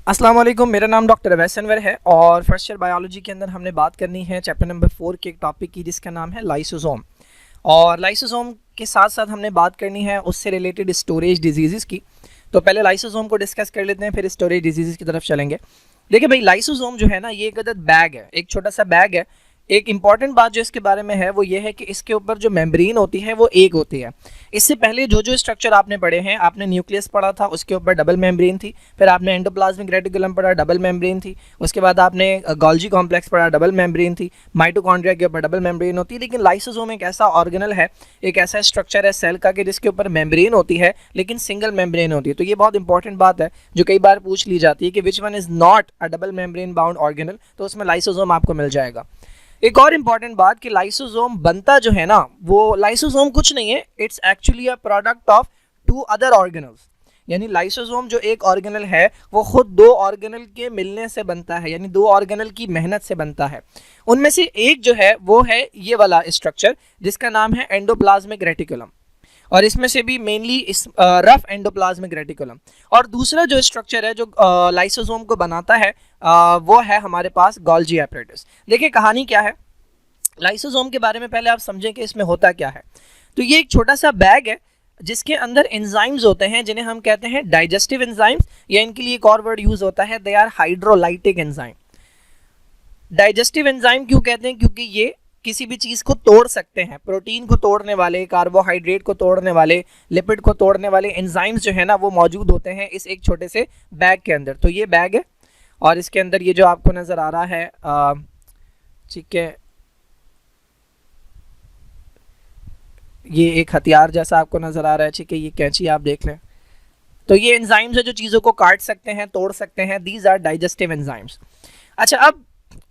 अस्सलाम वालेकुम, मेरा नाम डॉक्टर अवैस अनवर है और फर्स्ट ईयर बायोलॉजी के अंदर हमने बात करनी है चैप्टर नंबर 4 के एक टॉपिक की जिसका नाम है लाइसोसोम। और लाइसोसोम के साथ साथ हमने बात करनी है उससे रिलेटेड स्टोरेज डिजीज़ की। तो पहले लाइसोसोम को डिस्कस कर लेते हैं, फिर स्टोरेज डिजीज़ की तरफ चलेंगे। देखिए भाई, लाइसोसोम जो है ना, ये एक अदद बैग है, एक छोटा सा बैग है। एक इंपॉर्टेंट बात जो इसके बारे में है वो ये है कि इसके ऊपर जो मेम्ब्रेन होती है वो एक होती है। इससे पहले जो स्ट्रक्चर आपने पढ़े हैं, आपने न्यूक्लियस पढ़ा था, उसके ऊपर डबल मेम्ब्रेन थी। फिर आपने एंडोप्लाज्मिक रेटिकुलम पढ़ा, डबल मेम्ब्रेन थी। उसके बाद आपने गोल्जी कॉम्प्लेक्स पढ़ा, डबल मेम्ब्रेन थी। माइटोकॉन्ड्रिया के ऊपर डबल मेम्ब्रेन होती है। लेकिन लाइसोसोम एक ऐसा ऑर्गेनल है, एक ऐसा स्ट्रक्चर है सेल का कि जिसके ऊपर मेम्ब्रेन होती है लेकिन सिंगल मेम्ब्रेन होती है। तो ये बहुत इंपॉर्टेंट बात है जो कई बार पूछ ली जाती है कि which one is not a double membrane bound organelle, तो उसमें लाइसोसोम आपको मिल जाएगा। एक और इंपॉर्टेंट बात कि लाइसोसोम बनता जो है ना, वो लाइसोसोम कुछ नहीं है, it's actually a product of two other organelles. यानी लाइसोसोम जो एक ऑर्गेनल है वो खुद दो ऑर्गेनल के मिलने से बनता है, यानी दो ऑर्गेनल की मेहनत से बनता है। उनमें से एक जो है वो है ये वाला स्ट्रक्चर जिसका नाम है एंडोप्लाज्मिक रेटिकुलम, और इसमें से भी मेनली इस रफ एंडोप्लाज्मिक रेटिकुलम। और दूसरा जो स्ट्रक्चर है जो लाइसोसोम को बनाता है वो है हमारे पास गोल्जी एपरेटस। देखिए कहानी क्या है लाइसोसोम के बारे में, पहले आप समझें कि इसमें होता क्या है। तो ये एक छोटा सा बैग है जिसके अंदर एंजाइम्स होते हैं जिन्हें हम कहते हैं डाइजेस्टिव एंजाइम्स, या इनके लिए एक और वर्ड यूज होता है, they are hydrolytic enzyme. Digestive enzyme क्यों कहते हैं? क्योंकि ये किसी भी चीज़ को तोड़ सकते हैं, प्रोटीन को तोड़ने वाले, कार्बोहाइड्रेट को तोड़ने वाले, लिपिड को तोड़ने वाले एंजाइम्स जो है ना वो मौजूद होते हैं इस एक छोटे से बैग के अंदर। तो ये बैग है और इसके अंदर ये जो आपको नज़र आ रहा है, ठीक है, ये एक हथियार जैसा आपको नज़र आ रहा है, ठीक है, ये कैंची आप देख लें। तो ये एंजाइम्स है जो चीज़ों को काट सकते हैं, तोड़ सकते हैं, दीज आर डाइजेस्टिव एंजाइम्स। अच्छा, अब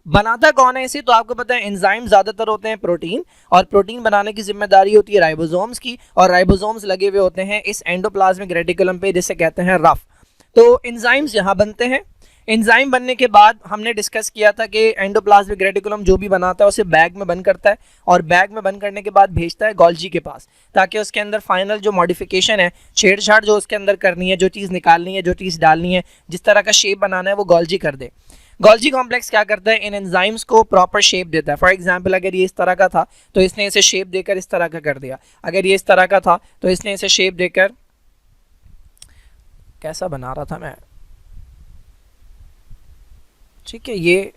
बनाता कौन है इसे? तो आपको पता है एंजाइम ज्यादातर होते हैं प्रोटीन, और प्रोटीन बनाने की जिम्मेदारी होती है राइबोसोम्स की, और राइबोसोम्स लगे हुए होते हैं इस एंडोप्लाज्मिक रेटिकुलम पे जिसे कहते हैं रफ। तो एंजाइम्स यहाँ बनते हैं। एंजाइम बनने के बाद हमने डिस्कस किया था कि एंडोप्लाज्मिक रेटिकुलम जो भी बनाता है उसे बैग में बंद करता है, और बैग में बंद करने के बाद भेजता है गोल्जी के पास, ताकि उसके अंदर फाइनल जो मॉडिफिकेशन है, छेड़छाड़ जो उसके अंदर करनी है, जो चीज़ निकालनी है, जो चीज़ डालनी है, जिस तरह का शेप बनाना है, वो गोल्जी कर दे। गोल्जी कॉम्प्लेक्स क्या करता है? इन एंजाइम्स को प्रॉपर शेप देता है। फॉर एग्जांपल, अगर ये इस तरह का था तो इसने इसे शेप देकर इस तरह का कर दिया। अगर ये इस तरह का था तो इसने इसे शेप देकर, कैसा बना रहा था मैं, ठीक है, ये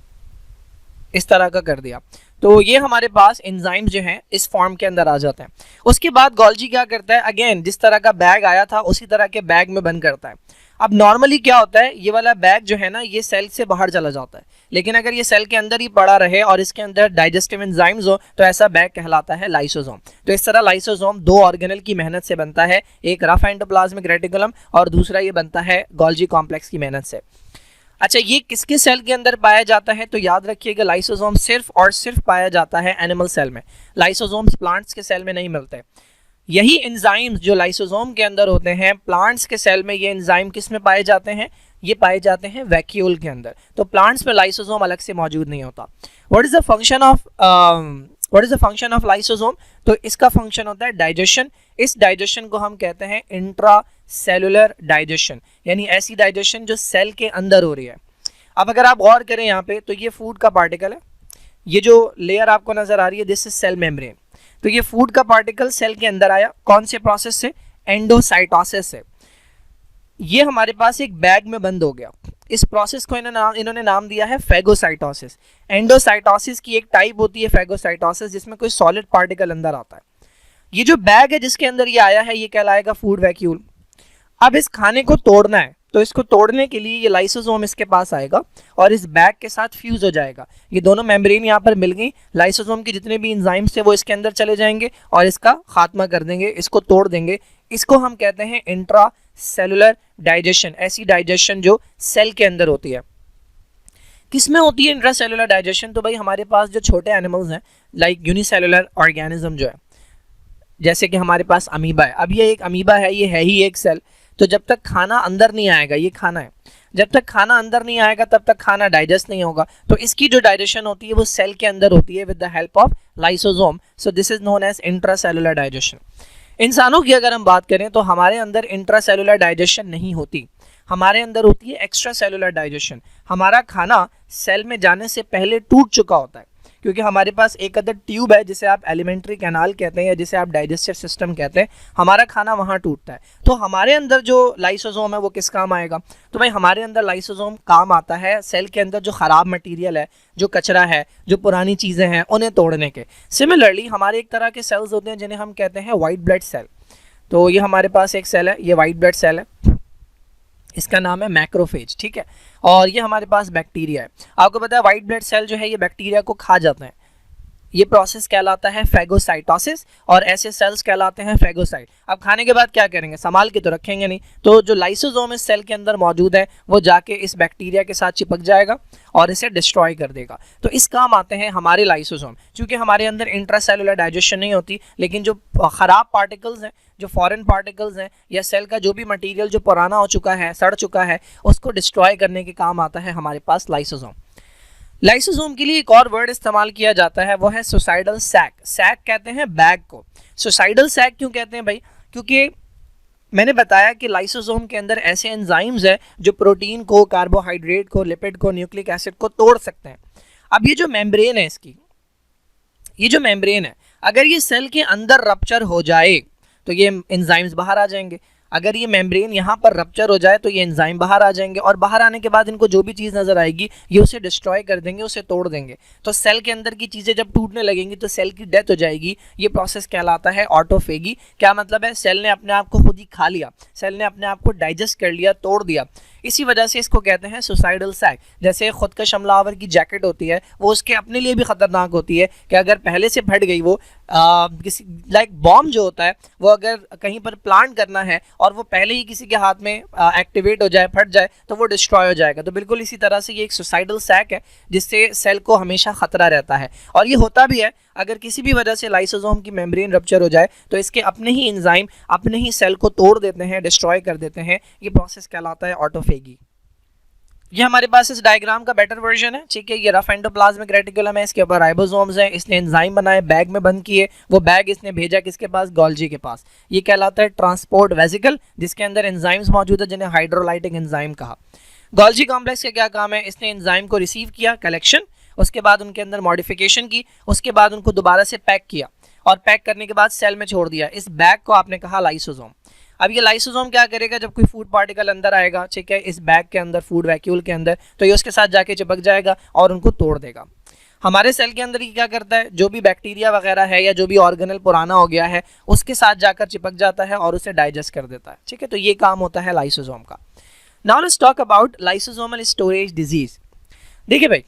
इस तरह का कर दिया। तो ये हमारे पास एंजाइम्स जो हैं इस फॉर्म के अंदर आ जाते हैं। उसके बाद गोल्जी क्या करता है? अगेन जिस तरह का बैग आया था उसी तरह के बैग में बंद करता है। अब नॉर्मली क्या होता है, ये वाला बैग जो है ना ये सेल से बाहर चला जाता है, लेकिन अगर ये सेल के अंदर ही पड़ा रहे और इसके अंदर डाइजेस्टिव एंजाइम्स हो तो ऐसा बैग कहलाता है लाइसोसोम। तो इस तरह लाइसोसोम दो ऑर्गेनल की मेहनत से बनता है, एक रफ एंडोप्लाज्मिक रेटिकुलम और दूसरा ये बनता है गोल्जी कॉम्प्लेक्स की मेहनत से। अच्छा, ये किसके सेल के अंदर पाया जाता है? तो याद रखिएगा लाइसोसोम सिर्फ और सिर्फ पाया जाता है एनिमल सेल में। लाइसोसोम्स प्लांट्स के सेल में नहीं मिलते। यही एंजाइम्स जो लाइसोसोम के अंदर होते हैं प्लांट्स के सेल में, ये एंजाइम किस में पाए जाते हैं? ये पाए जाते हैं वैक्यूल के अंदर। तो प्लांट्स में लाइसोसोम अलग से मौजूद नहीं होता। What is the function of lysosome? तो इसका फंक्शन होता है डाइजेशन। इस डाइजेशन को हम कहते हैं इंट्रा सेलुलर डाइजेशन, यानी ऐसी डाइजेशन जो सेल के अंदर हो रही है। अब अगर आप गौर करें यहाँ पे, तो ये फूड का पार्टिकल है, ये जो लेयर आपको नजर आ रही है दिस इज सेल मेम्ब्रेन। तो ये फूड का पार्टिकल सेल के अंदर आया, कौन से प्रोसेस से? एंडोसाइटोसिस से। ये हमारे पास एक बैग में बंद हो गया। इस प्रोसेस को इन्होंने नाम दिया है फेगोसाइटोसिस। एंडोसाइटोसिस की एक टाइप होती है फेगोसाइटोसिस, जिसमें कोई सॉलिड पार्टिकल अंदर आता है। ये जो बैग है जिसके अंदर ये आया है ये कहलाएगा फूड वैक्यूल। अब इस खाने को तोड़ना है, तो इसको तोड़ने के लिए ये लाइसोसोम इसके पास आएगा और इस बैग के साथ फ्यूज हो जाएगा। ये दोनों मेम्ब्रेन यहाँ पर मिल गई, लाइसोसोम के जितने भी एंजाइम्स थे वो इसके अंदर चले जाएंगे और इसका खात्मा कर देंगे, इसको तोड़ देंगे। इसको हम कहते हैं इंट्रा सेलुलर डाइजेशन, ऐसी डाइजेशन जो सेल के अंदर होती है। किसमें होती है इंट्रा सेलुलर डाइजेशन? तो भाई हमारे पास जो छोटे एनिमल्स हैं, लाइक यूनिसेलुलर ऑर्गेनिज्म जो है, जैसे कि हमारे पास अमीबा है। अब ये एक अमीबा है, ये है ही एक सेल। तो जब तक खाना अंदर नहीं आएगा, ये खाना है, जब तक खाना अंदर नहीं आएगा तब तक खाना डाइजेस्ट नहीं होगा। तो इसकी जो डाइजेशन होती है वो सेल के अंदर होती है with the help of lysosome. So this is known as intracellular digestion. इंसानों की अगर हम बात करें तो हमारे अंदर इंट्रासेलुलर डाइजेशन नहीं होती। हमारे अंदर होती है एक्स्ट्रा सेलुलर डाइजेशन। हमारा खाना सेल में जाने से पहले टूट चुका होता है, क्योंकि हमारे पास एक अदर ट्यूब है जिसे आप एलिमेंट्री कैनाल कहते हैं या जिसे आप डाइजेस्टिव सिस्टम कहते हैं, हमारा खाना वहाँ टूटता है। तो हमारे अंदर जो लाइसोसोम है वो किस काम आएगा? तो भाई हमारे अंदर लाइसोसोम काम आता है सेल के अंदर जो ख़राब मटेरियल है, जो कचरा है, जो पुरानी चीज़ें हैं, उन्हें तोड़ने के। सिमिलरली हमारे एक तरह के सेल्स होते हैं जिन्हें हम कहते हैं वाइट ब्लड सेल। तो ये हमारे पास एक सेल है, ये वाइट ब्लड सेल है, इसका नाम है मैक्रोफेज, ठीक है। और ये हमारे पास बैक्टीरिया है। आपको पता है वाइट ब्लड सेल जो है ये बैक्टीरिया को खा जाते हैं। ये प्रोसेस कहलाता है फेगोसाइटोसिस और ऐसे सेल्स कहलाते हैं फेगोसाइट। अब खाने के बाद क्या करेंगे? संभाल के तो रखेंगे नहीं, तो जो लाइसोसोम इस सेल के अंदर मौजूद है वो जाके इस बैक्टीरिया के साथ चिपक जाएगा और इसे डिस्ट्रॉय कर देगा। तो इस काम आते हैं हमारे लाइसोसोम। क्योंकि हमारे अंदर इंट्रासेलुलर डाइजेशन नहीं होती, लेकिन जो ख़राब पार्टिकल्स हैं, जो फॉरेन पार्टिकल्स हैं, या सेल का जो भी मटेरियल जो पुराना हो चुका है, सड़ चुका है, उसको डिस्ट्रॉय करने के काम आता है हमारे पास लाइसोसोम। लाइसोसोम के लिए एक और वर्ड इस्तेमाल किया जाता है, वो है सुसाइडल सैक। सैक कहते हैं बैग को। सुसाइडल सैक क्यों कहते हैं भाई? क्योंकि मैंने बताया कि लाइसोसोम के अंदर ऐसे एंजाइम्स हैं जो प्रोटीन को, कार्बोहाइड्रेट को, लिपिड को, न्यूक्लिक एसिड को तोड़ सकते हैं। अब ये जो मेम्ब्रेन है इसकी, ये जो मेम्ब्रेन है, अगर ये सेल के अंदर रप्चर हो जाए तो ये एंजाइम्स बाहर आ जाएंगे। अगर ये मेम्ब्रेन यहाँ पर रप्चर हो जाए तो ये एंजाइम बाहर आ जाएंगे, और बाहर आने के बाद इनको जो भी चीज़ नज़र आएगी ये उसे डिस्ट्रॉय कर देंगे, उसे तोड़ देंगे। तो सेल के अंदर की चीज़ें जब टूटने लगेंगी तो सेल की डेथ हो जाएगी। ये प्रोसेस कहलाता है ऑटोफेगी। क्या मतलब है? सेल ने अपने आप को खुद ही खा लिया, सेल ने अपने आप को डाइजेस्ट कर लिया, तोड़ दिया। इसी वजह से इसको कहते हैं सुसाइडल सैक। जैसे खुद का हमलावर की जैकेट होती है, वो उसके अपने लिए भी ख़तरनाक होती है कि अगर पहले से फट गई वो, किसी लाइक बॉम्ब जो होता है वो अगर कहीं पर प्लांट करना है और वो पहले ही किसी के हाथ में एक्टिवेट हो जाए, फट जाए, तो वो डिस्ट्रॉय हो जाएगा। तो बिल्कुल इसी तरह से ये एक सुसाइडल सैक है जिससे सेल को हमेशा खतरा रहता है। और ये होता भी है, अगर किसी भी वजह से लाइसोसोम की मेम्ब्रेन रप्चर हो जाए तो इसके अपने ही एंजाइम अपने ही सेल को तोड़ देते हैं, डिस्ट्रॉय कर देते हैं। ये प्रोसेस कहलाता है ऑटोफेगी। ये हमारे पास इस डायग्राम का बेटर वर्जन है, ठीक है। ये रफ एंडोप्लाज्मिक रेटिकुलम है, इसके ऊपर राइबोसोम्स हैं, इसने एंजाइम बनाए, बैग में बंद किए, वो बैग इसने भेजा किसके पास? गोल्जी के पास। ये कहलाता है ट्रांसपोर्ट वेसिकल, जिसके अंदर एंजाइम्स मौजूद है जिन्हें हाइड्रोलाइटिक एंजाइम कहा। गोल्जी कॉम्प्लेक्स का क्या काम है? इसने एंजाइम को रिसीव किया, कलेक्शन, उसके बाद उनके अंदर मॉडिफिकेशन की, उसके बाद उनको दोबारा से पैक किया, और पैक करने के बाद सेल में छोड़ दिया। इस बैग को आपने कहा लाइसोसोम। अब ये लाइसोसोम क्या करेगा? जब कोई फूड पार्टिकल अंदर आएगा, ठीक है, इस बैग के अंदर, फूड वैक्यूल के अंदर, तो ये उसके साथ जाके चिपक जाएगा और उनको तोड़ देगा। हमारे सेल के अंदर ये क्या करता है? जो भी बैक्टीरिया वगैरह है या जो भी ऑर्गेनल पुराना हो गया है उसके साथ जाकर चिपक जाता है और उसे डाइजेस्ट कर देता है, ठीक है। तो ये काम होता है लाइसोसोम का। Now let's talk about lysosomal storage disease. देखिए भाई,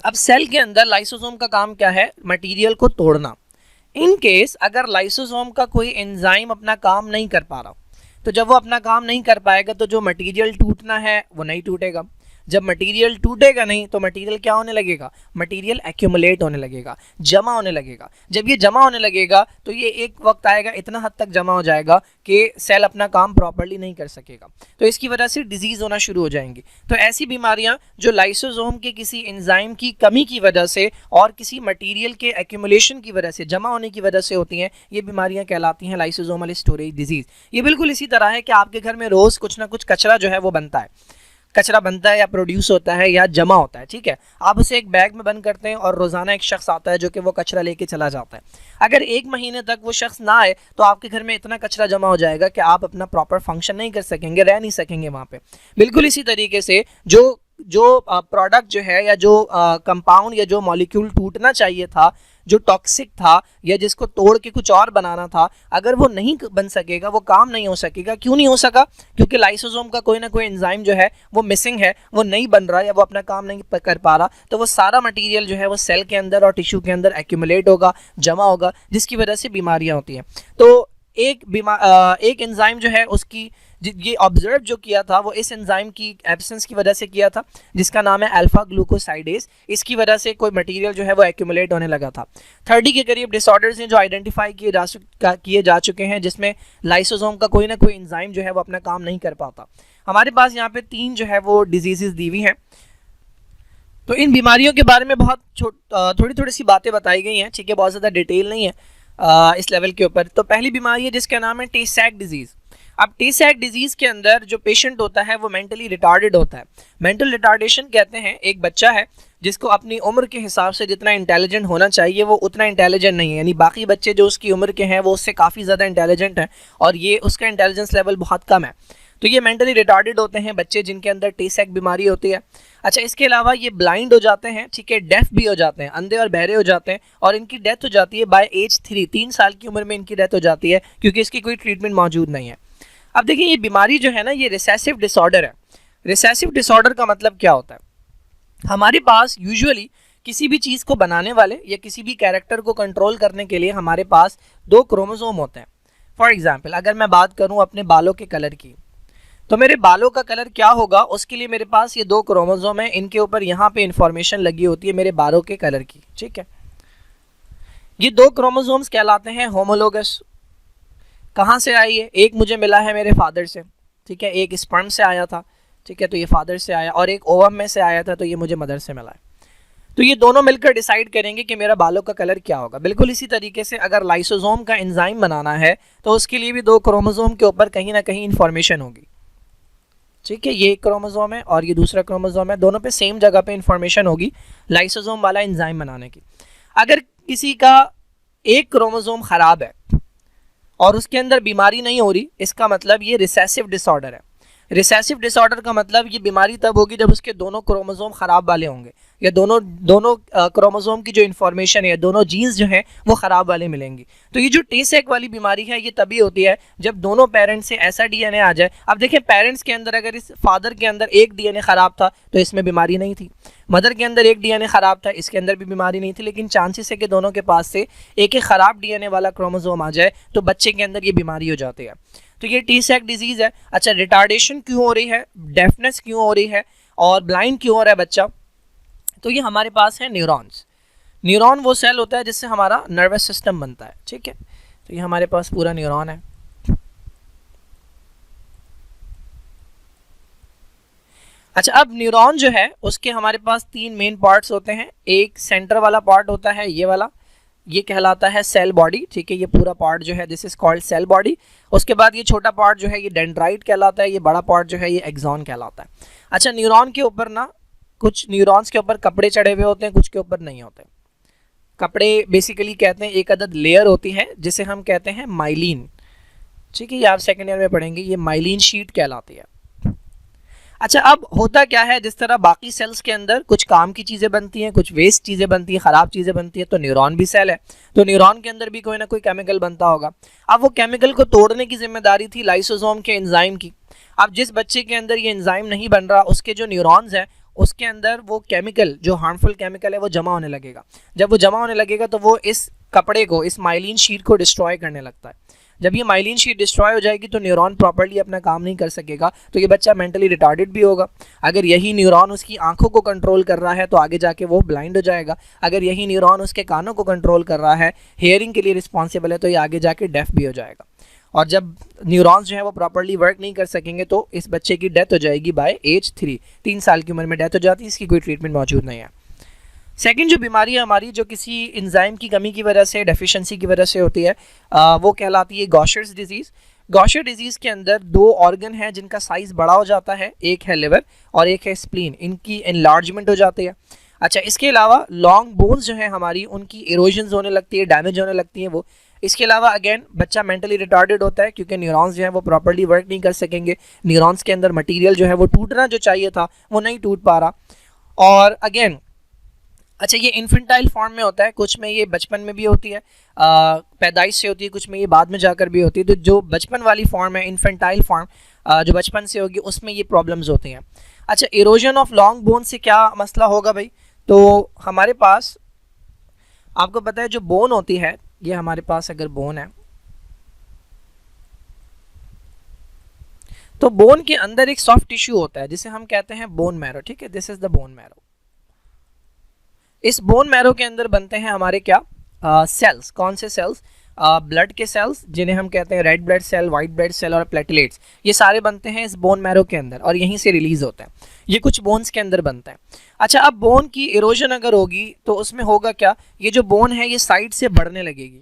अब सेल के अंदर लाइसोसोम का काम क्या है? मटीरियल को तोड़ना। इन केस अगर लाइसोसोम का कोई एंजाइम अपना काम नहीं कर पा रहा, तो जब वो अपना काम नहीं कर पाएगा तो जो मटेरियल टूटना है वो नहीं टूटेगा। जब मटेरियल टूटेगा नहीं तो मटेरियल क्या होने लगेगा? मटेरियल एक्यूमुलेट होने लगेगा, जमा होने लगेगा। जब ये जमा होने लगेगा तो ये एक वक्त आएगा, इतना हद तक जमा हो जाएगा कि सेल अपना काम प्रॉपर्ली नहीं कर सकेगा। तो इसकी वजह से डिजीज़ होना शुरू हो जाएंगी। तो ऐसी बीमारियां जो लाइसोसोम के किसी एंजाइम की कमी की वजह से और किसी मटीरियल के एक्यूमुलेशन की वजह से, जमा होने की वजह से होती हैं, ये बीमारियां कहलाती हैं लाइसोसोमल स्टोरेज डिजीज़। ये बिल्कुल इसी तरह है कि आपके घर में रोज़ कुछ ना कुछ कचरा जो है वो बनता है, कचरा बनता है या प्रोड्यूस होता है या जमा होता है, ठीक है। आप उसे एक बैग में बंद करते हैं और रोज़ाना एक शख्स आता है जो कि वो कचरा लेके चला जाता है। अगर 1 महीने तक वो शख्स ना आए तो आपके घर में इतना कचरा जमा हो जाएगा कि आप अपना प्रॉपर फंक्शन नहीं कर सकेंगे, रह नहीं सकेंगे वहाँ पे। बिल्कुल इसी तरीके से जो प्रोडक्ट जो है या जो कंपाउंड या जो मॉलिक्यूल टूटना चाहिए था, जो टॉक्सिक था या जिसको तोड़ के कुछ और बनाना था, अगर वो नहीं बन सकेगा, वो काम नहीं हो सकेगा। क्यों नहीं हो सका? क्योंकि लाइसोसोम का कोई ना कोई एंजाइम जो है वो मिसिंग है, वो नहीं बन रहा या वो अपना काम नहीं कर पा रहा। तो वो सारा मटेरियल जो है वो सेल के अंदर और टिश्यू के अंदर एक्यूमुलेट होगा, जमा होगा, जिसकी वजह से बीमारियां होती हैं। तो एक एंजाइम जो है उसकी ये ऑब्जर्व जो किया था वो इस एंजाइम की एब्सेंस की वजह से किया था, जिसका नाम है अल्फा ग्लूकोसाइडेज। इसकी वजह से कोई मटेरियल जो है वो एक्यूमुलेट होने लगा था। 30 के करीब डिसऑर्डर्स हैं जो आइडेंटिफाई किए जा चुके हैं, जिसमें लाइसोसोम का कोई ना कोई एंजाइम जो है वो अपना काम नहीं कर पाता। हमारे पास यहाँ पे 3 जो है वो डिजीजेस दी हुई हैं। तो इन बीमारियों के बारे में बहुत थोड़ी सी बातें बताई गई हैं, ठीक है, बहुत ज़्यादा डिटेल नहीं है इस लेवल के ऊपर। तो पहली बीमारी है जिसका नाम है टे सैक डिजीज़। अब टी सैक डिजीज के अंदर जो पेशेंट होता है वो मेंटली रिटार्डेड होता है। मेंटल रिटार्डेशन कहते हैं एक बच्चा है जिसको अपनी उम्र के हिसाब से जितना इंटेलिजेंट होना चाहिए वो उतना इंटेलिजेंट नहीं है, यानी बाकी बच्चे जो उसकी उम्र के हैं वो उससे काफ़ी ज़्यादा इंटेलिजेंट हैं और ये उसका इंटेलिजेंस लेवल बहुत कम है। तो ये मेंटली रिटार्डेड होते हैं बच्चे जिनके अंदर टी सैक बीमारी होती है। अच्छा, इसके अलावा ये ब्लाइंड हो जाते हैं, ठीक है, डेफ भी हो जाते हैं, अंधे और बहरे हो जाते हैं और इनकी डेथ हो जाती है बाय एज 3, 3 साल की उम्र में इनकी डेथ हो जाती है क्योंकि इसकी कोई ट्रीटमेंट मौजूद नहीं है। अब देखिए ये बीमारी जो है ना ये रिसेसिव डिसऑर्डर है। रिसेसिव डिसऑर्डर का मतलब क्या होता है? हमारे पास यूजुअली किसी भी चीज़ को बनाने वाले या किसी भी कैरेक्टर को कंट्रोल करने के लिए हमारे पास 2 क्रोमोसोम होते हैं। फॉर एग्जाम्पल अगर मैं बात करूं अपने बालों के कलर की, तो मेरे बालों का कलर क्या होगा उसके लिए मेरे पास ये 2 क्रोमोसोम है, इनके ऊपर यहाँ पे इंफॉर्मेशन लगी होती है मेरे बालों के कलर की, ठीक है। ये 2 क्रोमोसोम्स कहलाते हैं होमोलोगस। कहाँ से आई है? एक मुझे मिला है मेरे फादर से, ठीक है, एक स्पर्म से आया था, ठीक है, तो ये फादर से आया, और एक ओवम में से आया था तो ये मुझे मदर से मिला है। तो ये दोनों मिलकर डिसाइड करेंगे कि मेरा बालों का कलर क्या होगा। बिल्कुल इसी तरीके से अगर लाइसोसोम का एंजाइम बनाना है तो उसके लिए भी 2 क्रोमोसोम के ऊपर कहीं ना कहीं इंफॉर्मेशन होगी, ठीक है। ये एक क्रोमोसोम है और ये दूसरा क्रोमोसोम है, दोनों पे सेम जगह पे इंफॉर्मेशन होगी लाइसोसोम वाला एंजाइम बनाने की। अगर किसी का एक क्रोमोसोम खराब है और उसके अंदर बीमारी नहीं हो रही, इसका मतलब ये रिसेसिव डिसऑर्डर है। रिसेसिव डिसऑर्डर का मतलब ये बीमारी तब होगी जब उसके दोनों क्रोमोसोम खराब वाले होंगे या दोनों क्रोमोसोम की जो इन्फॉर्मेशन है, दोनों जीन्स जो हैं वो खराब वाले मिलेंगी। तो ये जो टी सैक वाली बीमारी है ये तभी होती है जब दोनों पेरेंट्स से ऐसा डीएनए आ जाए। अब देखिए पेरेंट्स के अंदर अगर इस फादर के अंदर एक डीएनए खराब था तो इसमें बीमारी नहीं थी, मदर के अंदर एक डीएनए खराब था, इसके अंदर भी बीमारी नहीं थी, लेकिन चांसेस है कि दोनों के पास से एक खराब डीएनए वाला क्रोमोसोम आ जाए तो बच्चे के अंदर ये बीमारी हो जाती है। तो ये टी सैक डिजीज है। अच्छा, रिटार्डेशन क्यों हो रही है, डेफनेस क्यों हो रही है और ब्लाइंड क्यों हो रहा है बच्चा? तो ये हमारे पास है न्यूरॉन्स। न्यूरॉन वो सेल होता है जिससे हमारा नर्वस सिस्टम बनता है, ठीक है। तो ये हमारे पास पूरा न्यूरॉन है। अच्छा, अब न्यूरॉन जो है उसके हमारे पास 3 मेन पार्ट्स होते हैं। एक सेंटर वाला पार्ट होता है ये वाला, ये कहलाता है सेल बॉडी, ठीक है। ये पूरा पार्ट जो है this is called cell body. उसके बाद ये छोटा पार्ट जो है ये डेंड्राइट कहलाता है, ये बड़ा पार्ट जो है ये एक्सॉन कहलाता है। अच्छा, न्यूरॉन के ऊपर ना कुछ न्यूरॉन्स के ऊपर कपड़े चढ़े हुए होते हैं, कुछ के ऊपर नहीं होते। कपड़े बेसिकली कहते हैं एक अदद लेयर होती है जिसे हम कहते हैं माइलिन, ठीक है। ये आप सेकेंड ईयर में पढ़ेंगे, ये माइलिन शीट कहलाती है। अच्छा, अब होता क्या है, जिस तरह बाकी सेल्स के अंदर कुछ काम की चीज़ें बनती हैं, कुछ वेस्ट चीज़ें बनती हैं, ख़राब चीज़ें बनती हैं, तो न्यूरॉन भी सेल है, तो न्यूरॉन के अंदर भी कोई ना कोई केमिकल बनता होगा। अब वो केमिकल को तोड़ने की जिम्मेदारी थी लाइसोसोम के एंजाइम की। अब जिस बच्चे के अंदर ये एंजाइम नहीं बन रहा, उसके जो न्यूरॉन्स हैं उसके अंदर वो केमिकल, जो हार्मफुल केमिकल है, वो जमा होने लगेगा। जब वो जमा होने लगेगा तो वो इस कपड़े को, इस माइलिन शीट को डिस्ट्रॉय करने लगता है। जब ये माइलिन शीट डिस्ट्रॉय हो जाएगी तो न्यूरॉन प्रॉपर्ली अपना काम नहीं कर सकेगा, तो ये बच्चा मेंटली रिटार्डेड भी होगा। अगर यही न्यूरॉन उसकी आंखों को कंट्रोल कर रहा है तो आगे जाके वो ब्लाइंड हो जाएगा। अगर यही न्यूरॉन उसके कानों को कंट्रोल कर रहा है, हियरिंग के लिए रिस्पॉन्सिबल है, तो ये आगे जाके डेफ भी हो जाएगा। और जब न्यूरॉन्स जो है वो प्रॉपर्ली वर्क नहीं कर सकेंगे तो इस बच्चे की डेथ हो जाएगी बाय एज 3, 3 साल की उम्र में डेथ हो जाती है, इसकी कोई ट्रीटमेंट मौजूद नहीं है। सेकंड जो बीमारी है हमारी, जो किसी एंजाइम की कमी की वजह से, डेफिशिएंसी की वजह से होती है, वो कहलाती है गॉशर्स डिजीज़। गॉशर डिजीज़ के अंदर 2 ऑर्गन हैं जिनका साइज़ बड़ा हो जाता है, एक है लिवर और एक है स्प्लीन, इनकी एनलार्जमेंट हो जाती है। अच्छा, इसके अलावा लॉन्ग बोन्स जो है हमारी, उनकी इरोजन्स होने लगती है, डैमेज होने लगती है वो। इसके अलावा अगेन बच्चा मेंटली रिटार्डेड होता है क्योंकि न्यूरॉन्स जो है वो प्रॉपर्ली वर्क नहीं कर सकेंगे। न्यूरॉन्स के अंदर मटेरियल जो है वो टूटना जो चाहिए था वो नहीं टूट पा रहा। और अगेन अच्छा, ये इन्फेंटाइल फॉर्म में होता है, कुछ में ये बचपन में भी होती है, पैदाइश से होती है, कुछ में ये बाद में जाकर भी होती है। तो जो बचपन वाली फॉर्म है, इन्फेंटाइल फॉर्म, जो बचपन से होगी, उसमें ये प्रॉब्लम्स होती हैं। अच्छा, इरोजन ऑफ लॉन्ग बोन से क्या मसला होगा भाई? तो हमारे पास आपको पता है जो बोन होती है, ये हमारे पास अगर बोन है तो बोन के अंदर एक सॉफ्ट टिश्यू होता है जिसे हम कहते हैं बोन मैरो, ठीक है। This is the bone marrow. इस बोन मैरो के अंदर बनते हैं हमारे क्या, सेल्स। कौन से सेल्स? ब्लड के सेल्स, जिन्हें हम कहते हैं red blood cell, white blood cell और प्लेटलेट्स। ये सारे बनते हैं इस बोन मैरो के अंदर और यहीं से रिलीज होते हैं। ये कुछ बोन्स के अंदर बनता है। अच्छा, अब बोन की इरोजन अगर होगी तो उसमें होगा क्या, ये जो बोन है ये साइड से बढ़ने लगेगी।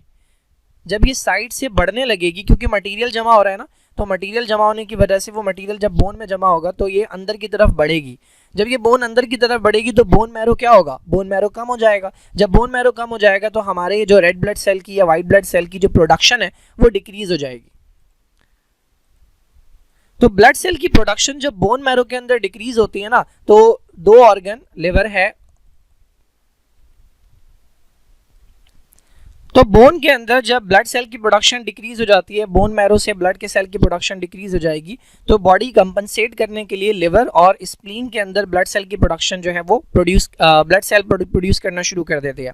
जब ये साइड से बढ़ने लगेगी, क्योंकि मटेरियल जमा हो रहा है ना, तो मटेरियल जमा होने की वजह से वो मटेरियल जब बोन में जमा होगा तो ये अंदर की तरफ बढ़ेगी। जब ये बोन अंदर की तरफ बढ़ेगी तो बोन मैरो क्या होगा, बोन मैरो कम हो जाएगा। जब बोन मैरो कम हो जाएगा तो हमारे जो रेड ब्लड सेल की या वाइट ब्लड सेल की जो प्रोडक्शन है वो डिक्रीज हो जाएगी। तो ब्लड सेल की प्रोडक्शन जब बोन मैरो के अंदर डिक्रीज होती है ना, तो दो ऑर्गन लिवर है, तो बोन के अंदर जब ब्लड सेल की प्रोडक्शन डिक्रीज हो जाती है, बोन मैरो से ब्लड के सेल की प्रोडक्शन डिक्रीज हो जाएगी, तो बॉडी कंपनसेट करने के लिए लिवर और स्प्लीन के अंदर ब्लड सेल की प्रोडक्शन जो है वो ब्लड सेल प्रोड्यूस करना शुरू कर देती है।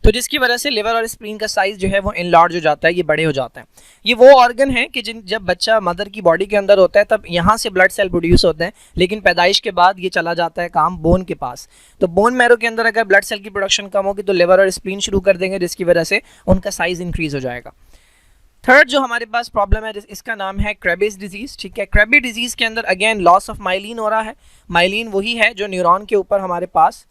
तो जिसकी वजह से लिवर और स्प्लीन का साइज जो है वो इनलार्ज हो जाता है, ये बड़े हो जाते हैं। ये वो ऑर्गन है कि जब बच्चा मदर की बॉडी के अंदर होता है तब यहाँ से ब्लड सेल प्रोड्यूस होते हैं, लेकिन पैदाइश के बाद ये चला जाता है काम बोन के पास। तो बोन मैरो के अंदर अगर ब्लड सेल की प्रोडक्शन कम होगी तो लिवर और स्प्लीन शुरू कर देंगे, जिसकी वजह से उनका साइज इंक्रीज हो जाएगा। थर्ड जो हमारे पास प्रॉब्लम है इसका नाम है क्रेबेज डिजीज। ठीक है, क्रेबे डिजीज के अंदर अगेन लॉस ऑफ माइलिन हो रहा है। माइलिन वही है जो न्यूरॉन के ऊपर हमारे पास,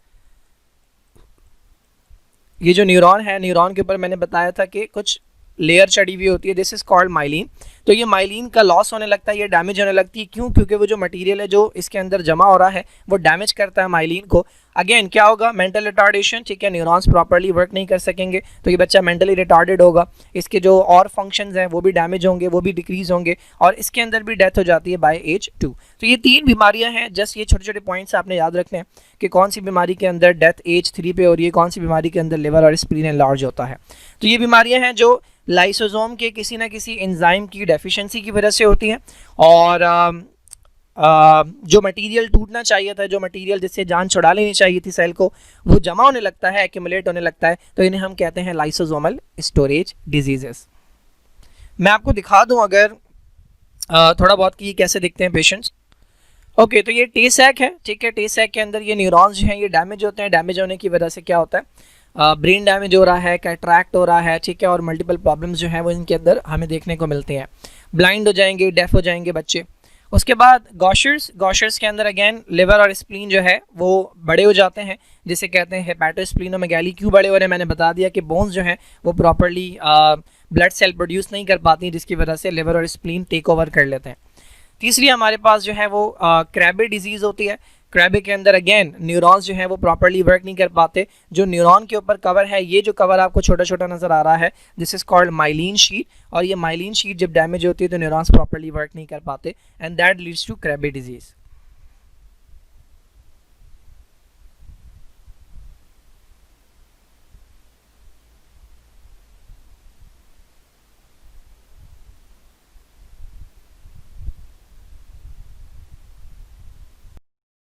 ये जो न्यूरॉन है, न्यूरॉन के ऊपर मैंने बताया था कि कुछ लेयर चढ़ी हुई होती है, दिस इज कॉल्ड माइलिन। तो ये माइलिन का लॉस होने लगता है, ये डैमेज होने लगती है। क्यों? क्योंकि वो जो मटेरियल है जो इसके अंदर जमा हो रहा है वो डैमेज करता है माइलिन को। अगेन क्या होगा, मेंटल रिटार्डेशन। ठीक है, न्यूरॉन्स प्रॉपर्ली वर्क नहीं कर सकेंगे तो ये बच्चा मेंटली रिटार्डेड होगा। इसके जो और फंक्शंस हैं वो भी डैमेज होंगे, वो भी डिक्रीज होंगे, और इसके अंदर भी डेथ हो जाती है बाय एज 2। तो ये 3 बीमारियां हैं। जस्ट ये छोटे छोटे पॉइंट्स आपने याद रखने हैं कि कौन सी बीमारी के अंदर डेथ एज 3 पे हो रही है, कौन सी बीमारी के अंदर लिवर और स्प्लीन एनलार्ज होता है। तो ये बीमारियां हैं जो लाइसोसोम के किसी ना किसी एंजाइम की डेफिशिएंसी की वजह से होती हैं, और जो मटेरियल टूटना चाहिए था, जो मटेरियल जिससे जान छुड़ा लेनी चाहिए थी सेल को, वो जमा होने लगता है, एक्यूमुलेट होने लगता है। तो इन्हें हम कहते हैं लाइसोसोमल स्टोरेज डिजीजेस। मैं आपको दिखा दूं अगर थोड़ा बहुत कि ये कैसे दिखते हैं पेशेंट्स। ओके, तो ये टे-सैक है। ठीक है, टे-सैक के अंदर ये न्यूरॉन्स जो हैं ये डैमेज होते हैं। डैमेज होने की वजह से क्या होता है, ब्रेन डैमेज हो रहा है, कैटरैक्ट हो रहा है। ठीक है, और मल्टीपल प्रॉब्लम्स जो हैं वो इनके अंदर हमें देखने को मिलते हैं। ब्लाइंड हो जाएंगे, डेफ हो जाएंगे बच्चे। उसके बाद गॉशर्स के अंदर अगेन लिवर और स्प्लीन जो है वो बड़े हो जाते हैं, जिसे कहते हैं हेपेटोस्प्लीनोमेगाली। क्यों बड़े हो रहे हैं, मैंने बता दिया कि बोन्स जो हैं वो प्रॉपर्ली ब्लड सेल प्रोड्यूस नहीं कर पाती, जिसकी वजह से लिवर और स्प्लीन टेक ओवर कर लेते हैं। तीसरी हमारे पास जो है वो क्रेबे डिजीज़ होती है। क्रेबे के अंदर अगेन न्यूरॉन्स जो है वो प्रॉपर्ली वर्क नहीं कर पाते। जो न्यूरॉन के ऊपर कवर है, ये जो कवर आपको छोटा छोटा नजर आ रहा है, this is called myelin sheath. और ये माइलिन शीट जब डैमेज होती है तो न्यूरॉन्स प्रॉपर्ली वर्क नहीं कर पाते, and that leads to Krabbe disease.